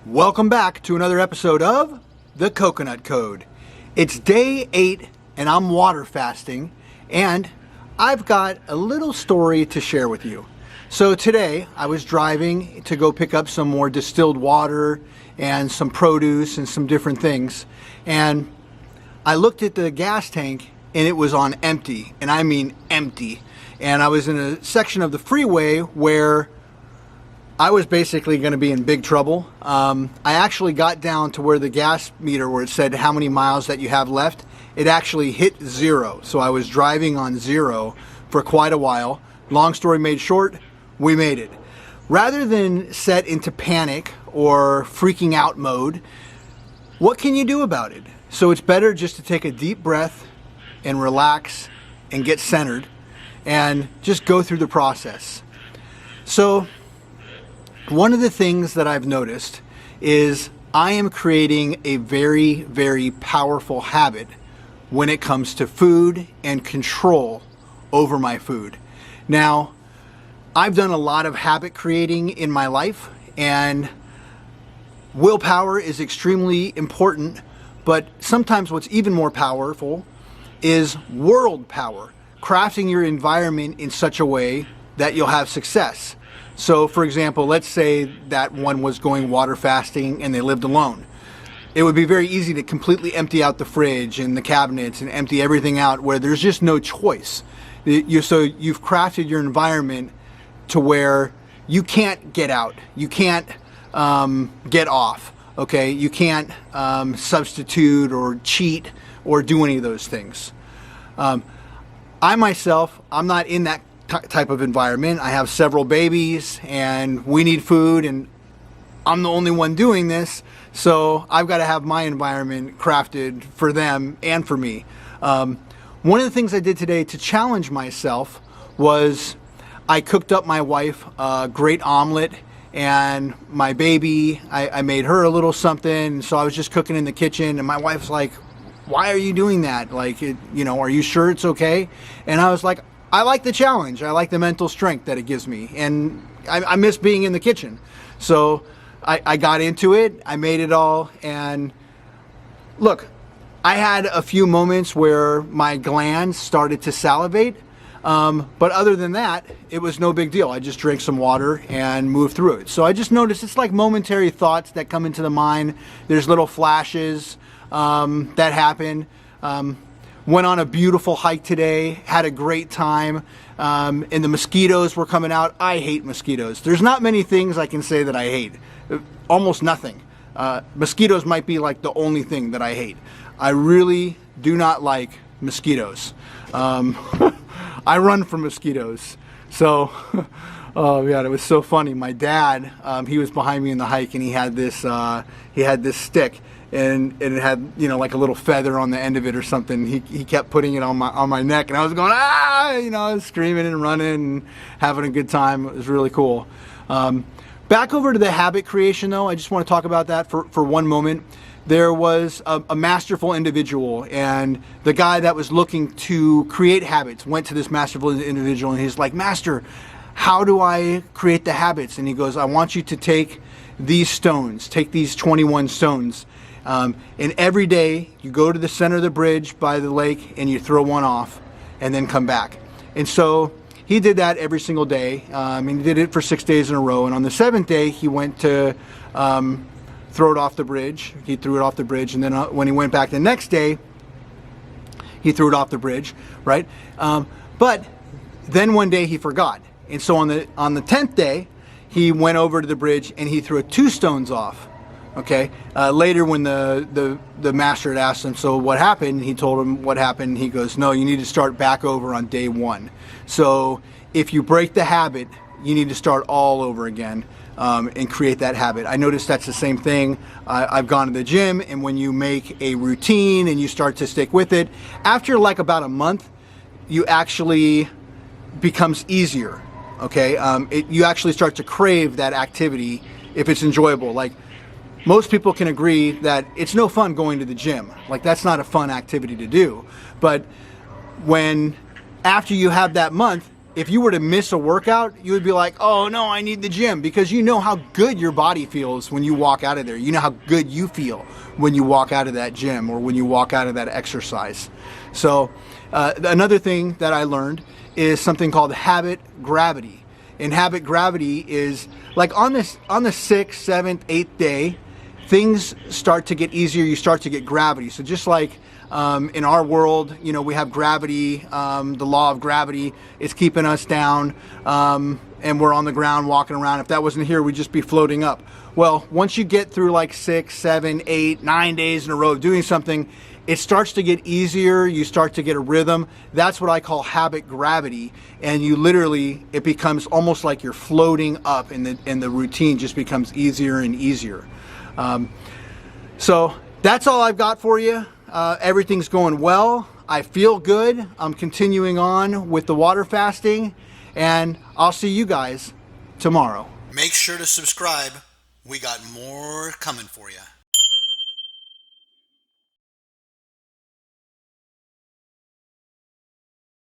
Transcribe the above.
Welcome back to another episode of The Coconut Code. It's day 8 and I'm water fasting, and I've got a little story to share with you. So today I was driving to go pick up some more distilled water and some produce and some different things, and I looked at the gas tank and it was on empty, and I mean empty. And I was in a section of the freeway where I was basically going to be in big trouble. I actually got down to where the gas meter, where it said how many miles that you have left, it actually hit 0. So I was driving on 0 for quite a while. Long story made short, we made it. Rather than set into panic or freaking out mode, what can you do about it? So it's better just to take a deep breath and relax and get centered and just go through the process. So one of the things that I've noticed is I am creating a very, very powerful habit when it comes to food and control over my food. Now, I've done a lot of habit creating in my life, and willpower is extremely important, but sometimes what's even more powerful is world power, crafting your environment in such a way that you'll have success. So for example, let's say that one was going water fasting and they lived alone. It would be very easy to completely empty out the fridge and the cabinets and empty everything out where there's just no choice. So you've crafted your environment to where you can't get out, you can't get off, okay? You can't substitute or cheat or do any of those things. I myself, I'm not in that type of environment. I have several babies and we need food, and I'm the only one doing this, so I've got to have my environment crafted for them and for me. One of the things I did today to challenge myself was I cooked up my wife a great omelet, and my baby, I made her a little something. So I was just cooking in the kitchen, and my wife's like, "Why are you doing that? Like, are you sure it's okay?" And I was like, I like the challenge. I like the mental strength that it gives me. And I miss being in the kitchen. So I got into it. I made it all. And look, I had a few moments where my glands started to salivate. But other than that, it was no big deal. I just drank some water and moved through it. So I just noticed it's like momentary thoughts that come into the mind. There's little flashes that happen. Went on a beautiful hike today, had a great time, and the mosquitoes were coming out. I hate mosquitoes. There's not many things I can say that I hate. Almost nothing. Mosquitoes might be like the only thing that I hate. I really do not like mosquitoes. I run from mosquitoes. So, oh yeah, it was so funny. My dad, he was behind me in the hike, and he had this stick. And it had, like a little feather on the end of it or something. He kept putting it on my neck, and I was going, I was screaming and running and having a good time. It was really cool. Back over to the habit creation though, I just want to talk about that for one moment. There was a masterful individual, and the guy that was looking to create habits went to this masterful individual, and he's like, "Master, how do I create the habits?" And he goes, "I want you to take these stones, take these 21 stones, and every day you go to the center of the bridge by the lake and you throw one off and then come back." And so he did that every single day, and he did it for 6 days in a row. And on the 7th day, he went to throw it off the bridge. He threw it off the bridge, and then when he went back the next day, he threw it off the bridge, right? But then one day he forgot. And so on the 10th day, he went over to the bridge and he threw 2 stones off. Okay. Later, when the master had asked him, "So what happened?" he told him what happened. He goes, "No, you need to start back over on day 1. So if you break the habit, you need to start all over again and create that habit." I noticed that's the same thing. I've gone to the gym, and when you make a routine and you start to stick with it, after like about a month, you actually becomes easier. Okay. You actually start to crave that activity if it's enjoyable. Like, most people can agree that it's no fun going to the gym. Like, that's not a fun activity to do. But after you have that month, if you were to miss a workout, you would be like, oh no, I need the gym, because you know how good your body feels when you walk out of there. You know how good you feel when you walk out of that gym or when you walk out of that exercise. So another thing that I learned is something called habit gravity. And habit gravity is like on the 6th, 7th, 8th day, things start to get easier. You start to get gravity. So just like in our world, you know, we have gravity, the law of gravity is keeping us down, and we're on the ground walking around. If that wasn't here, we'd just be floating up. Well, once you get through like 6, 7, 8, 9 days in a row of doing something, it starts to get easier. You start to get a rhythm. That's what I call habit gravity. And you literally, it becomes almost like you're floating up, and the routine just becomes easier and easier. So that's all I've got for you. Everything's going well. I feel good. I'm continuing on with the water fasting, and I'll see you guys tomorrow. Make sure to subscribe. We got more coming for you.